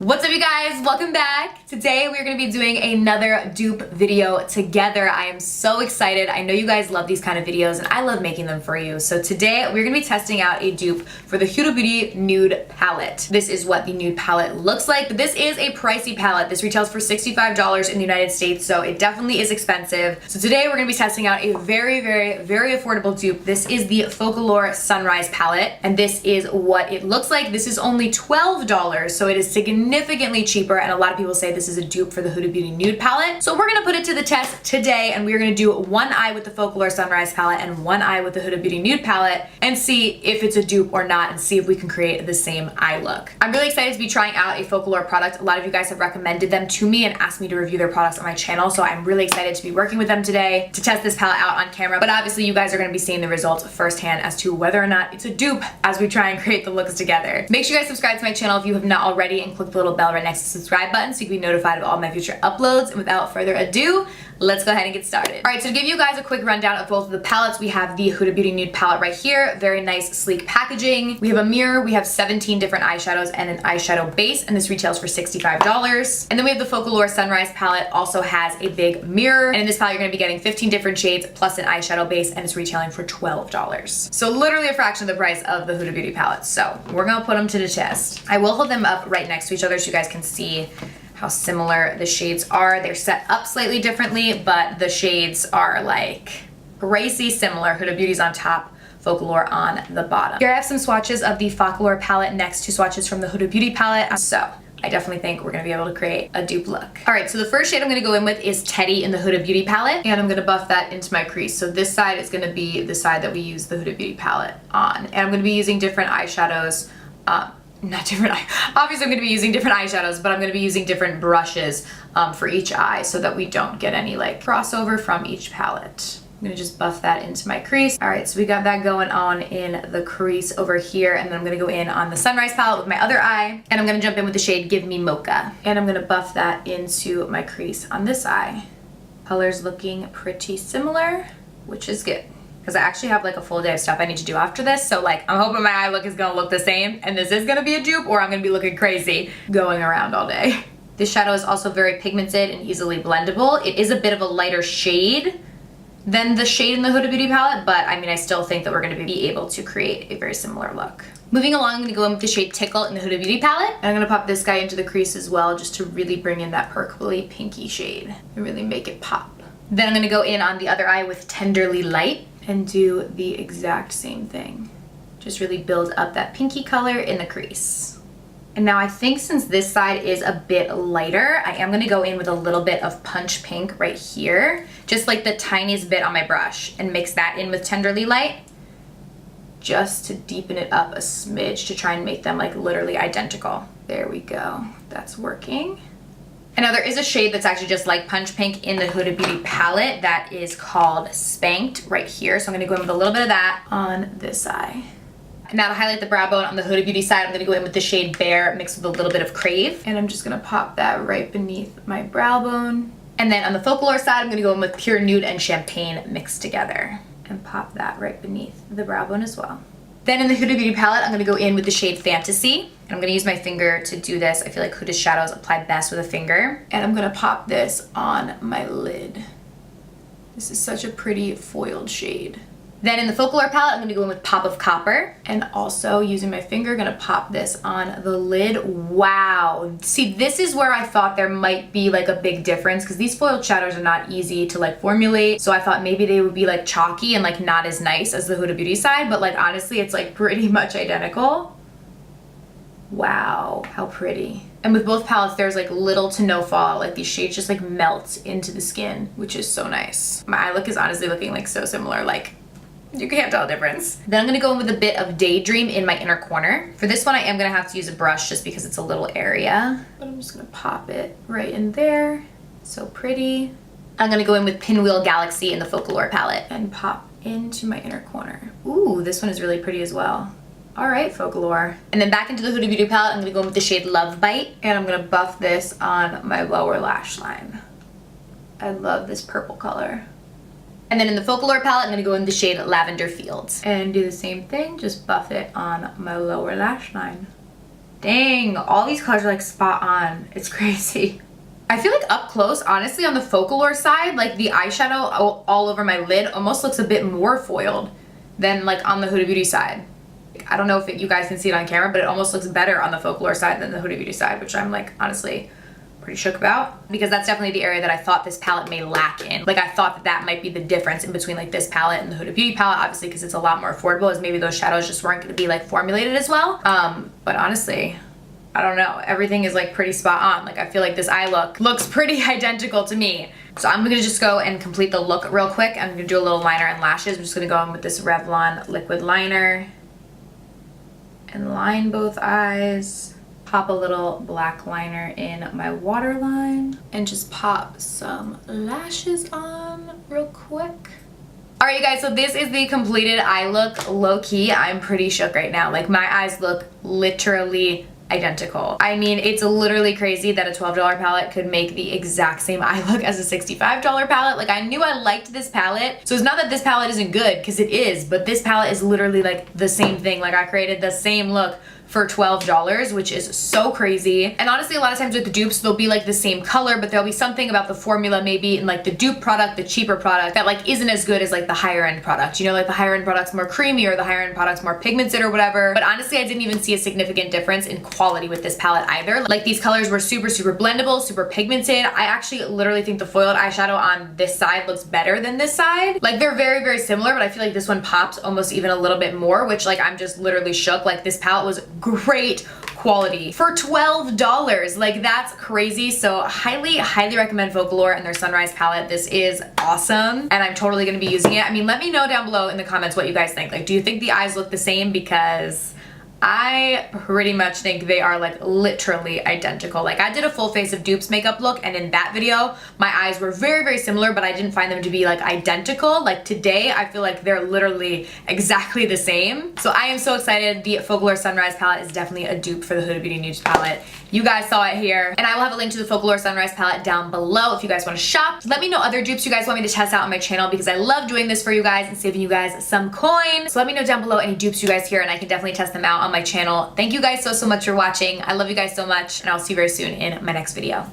What's up you guys? Welcome back. Today we're going to be doing another dupe video together. I am so excited. I know you guys love these kind of videos and I love making them for you. So today we're going to be testing out a dupe for the Huda Beauty Nude Palette. This is what the nude palette looks like, but this is a pricey palette. This retails for $65 in the United States, so it definitely is expensive. So today we're going to be testing out a very affordable dupe. This is the Folklore Sunrise palette, and this is what it looks like. This is only $12, so it is significantly cheaper, and a lot of people say this is a dupe for the Huda Beauty Nude palette. So we're gonna put it to the test today, and we're gonna do one eye with the Folklore Sunrise palette and one eye with the Huda Beauty Nude palette and see if it's a dupe or not, and see if we can create the same eye look. I'm really excited to be trying out a Folklore product. A lot of you guys have recommended them to me and asked me to review their products on my channel, so I'm really excited to be working with them today to test this palette out on camera. But obviously you guys are gonna be seeing the results firsthand as to whether or not it's a dupe as we try and create the looks together. Make sure you guys subscribe to my channel if you have not already, and click the little bell right next to the subscribe button so you can be notified of all my future uploads. And without further ado, let's go ahead and get started. All right, so to give you guys a quick rundown of both of the palettes, we have the Huda Beauty Nude palette right here. Very nice, sleek packaging. We have a mirror. We have 17 different eyeshadows and an eyeshadow base, and this retails for $65. And then we have the Folklore Sunrise palette, also has a big mirror. And in this palette, you're gonna be getting 15 different shades plus an eyeshadow base, and it's retailing for $12. So literally a fraction of the price of the Huda Beauty palette. So we're gonna put them to the test. I will hold them up right next to each other so you guys can see how similar the shades are. They're set up slightly differently, but the shades are like racy similar. Huda Beauty's on top, Folklore on the bottom. Here I have some swatches of the Folklore palette next to swatches from the Huda Beauty palette. So I definitely think we're gonna be able to create a dupe look. All right, so the first shade I'm gonna go in with is Teddy in the Huda Beauty palette, and I'm gonna buff that into my crease. So this side is gonna be the side that we use the Huda Beauty palette on. And I'm gonna be using different eyeshadows, obviously I'm gonna be using different eyeshadows, but I'm gonna be using different brushes for each eye so that we don't get any like crossover from each palette. I'm gonna just buff that into my crease. All right, so we got that going on in the crease over here, and then I'm gonna go in on the Sunrise palette with my other eye, and I'm gonna jump in with the shade Give Me Mocha. And I'm gonna buff that into my crease on this eye. Colors looking pretty similar, which is good, because I actually have like a full day of stuff I need to do after this. So like, I'm hoping my eye look is gonna look the same, and this is gonna be a dupe, or I'm gonna be looking crazy going around all day. This shadow is also very pigmented and easily blendable. It is a bit of a lighter shade than the shade in the Huda Beauty palette, but I mean, I still think that we're gonna be able to create a very similar look. Moving along, I'm gonna go in with the shade Tickle in the Huda Beauty palette. And I'm gonna pop this guy into the crease as well, just to really bring in that purpley pinky shade and really make it pop. Then I'm gonna go in on the other eye with Tenderly Light and do the exact same thing. Just really build up that pinky color in the crease. And now I think since this side is a bit lighter, I am gonna go in with a little bit of Punch Pink right here, just like the tiniest bit on my brush, and mix that in with Tenderly Light, just to deepen it up a smidge to try and make them like literally identical. There we go, that's working. And now there is a shade that's actually just like Punch Pink in the Huda Beauty palette that is called Spanked right here. So I'm gonna go in with a little bit of that on this eye. Now to highlight the brow bone on the Huda Beauty side, I'm gonna go in with the shade Bare mixed with a little bit of Crave. And I'm just gonna pop that right beneath my brow bone. And then on the Folklore side, I'm gonna go in with Pure Nude and Champagne mixed together and pop that right beneath the brow bone as well. Then in the Huda Beauty palette, I'm gonna go in with the shade Fantasy. And I'm gonna use my finger to do this. I feel like Huda's shadows apply best with a finger. And I'm gonna pop this on my lid. This is such a pretty foiled shade. Then in the Folklore palette, I'm gonna go in with Pop of Copper, and also using my finger, gonna pop this on the lid. Wow. See, this is where I thought there might be like a big difference, because these foiled shadows are not easy to like formulate. So I thought maybe they would be like chalky and like not as nice as the Huda Beauty side, but like honestly, it's like pretty much identical. Wow, how pretty. And with both palettes, there's like little to no fallout. Like these shades just like melt into the skin, which is so nice. My eye look is honestly looking like so similar. Like, you can't tell the difference. Then I'm gonna go in with a bit of Daydream in my inner corner. For this one, I am gonna have to use a brush just because it's a little area. But I'm just gonna pop it right in there. So pretty. I'm gonna go in with Pinwheel Galaxy in the Folklore palette and pop into my inner corner. Ooh, this one is really pretty as well. All right, Folklore. And then back into the Huda Beauty palette, I'm gonna go in with the shade Love Bite, and I'm gonna buff this on my lower lash line. I love this purple color. And then in the Folklore palette, I'm gonna go in the shade Lavender Fields and do the same thing, just buff it on my lower lash line. Dang, all these colors are like spot on. It's crazy. I feel like up close, honestly, on the Folklore side, like the eyeshadow all over my lid almost looks a bit more foiled than like on the Huda Beauty side. I don't know if you guys can see it on camera, but it almost looks better on the Folklore side than the Huda Beauty side, which I'm like honestly pretty shook about, because that's definitely the area that I thought this palette may lack in. Like I thought that might be the difference in between like this palette and the Huda Beauty palette, obviously because it's a lot more affordable, as maybe those shadows just weren't going to be like formulated as well. But honestly, I don't know, everything is like pretty spot on. Like I feel like this eye look looks pretty identical to me. So I'm gonna just go and complete the look real quick. I'm gonna do a little liner and lashes. I'm just gonna go in with this Revlon liquid liner and line both eyes. Pop a little black liner in my waterline and just pop some lashes on real quick. All right, you guys, so this is the completed eye look. Low key, I'm pretty shook right now. Like my eyes look literally identical. I mean, it's literally crazy that a $12 palette could make the exact same eye look as a $65 palette. Like I knew I liked this palette. So it's not that this palette isn't good, because it is, but this palette is literally like the same thing. Like I created the same look for $12, which is so crazy. And honestly, a lot of times with the dupes, they'll be like the same color, but there'll be something about the formula maybe in like the dupe product, the cheaper product, that like isn't as good as like the higher end product. You know, like the higher end product's more creamy or the higher end product's more pigmented or whatever. But honestly, I didn't even see a significant difference in quality with this palette either. Like these colors were super, super blendable, super pigmented. I actually literally think the foiled eyeshadow on this side looks better than this side. Like they're very, very similar, but I feel like this one pops almost even a little bit more, which like I'm just literally shook. Like this palette was great quality for $12. Like that's crazy. So highly recommend Folklore and their Sunrise palette. This is awesome and I'm totally gonna be using it. I mean, let me know down below in the comments what you guys think. Like, do you think the eyes look the same? Because I pretty much think they are like literally identical. Like I did a full face of dupes makeup look, and in that video my eyes were very, very similar, but I didn't find them to be like identical. Like today I feel like they're literally exactly the same. So I am so excited. The Folklore Sunrise palette is definitely a dupe for the Huda Beauty Nudes palette. You guys saw it here, and I will have a link to the Folklore Sunrise palette down below if you guys want to shop. Let me know other dupes you guys want me to test out on my channel, because I love doing this for you guys and saving you guys some coin. So let me know down below any dupes you guys here, and I can definitely test them out on my channel. Thank you guys so much for watching. I love you guys so much, and I'll see you very soon in my next video.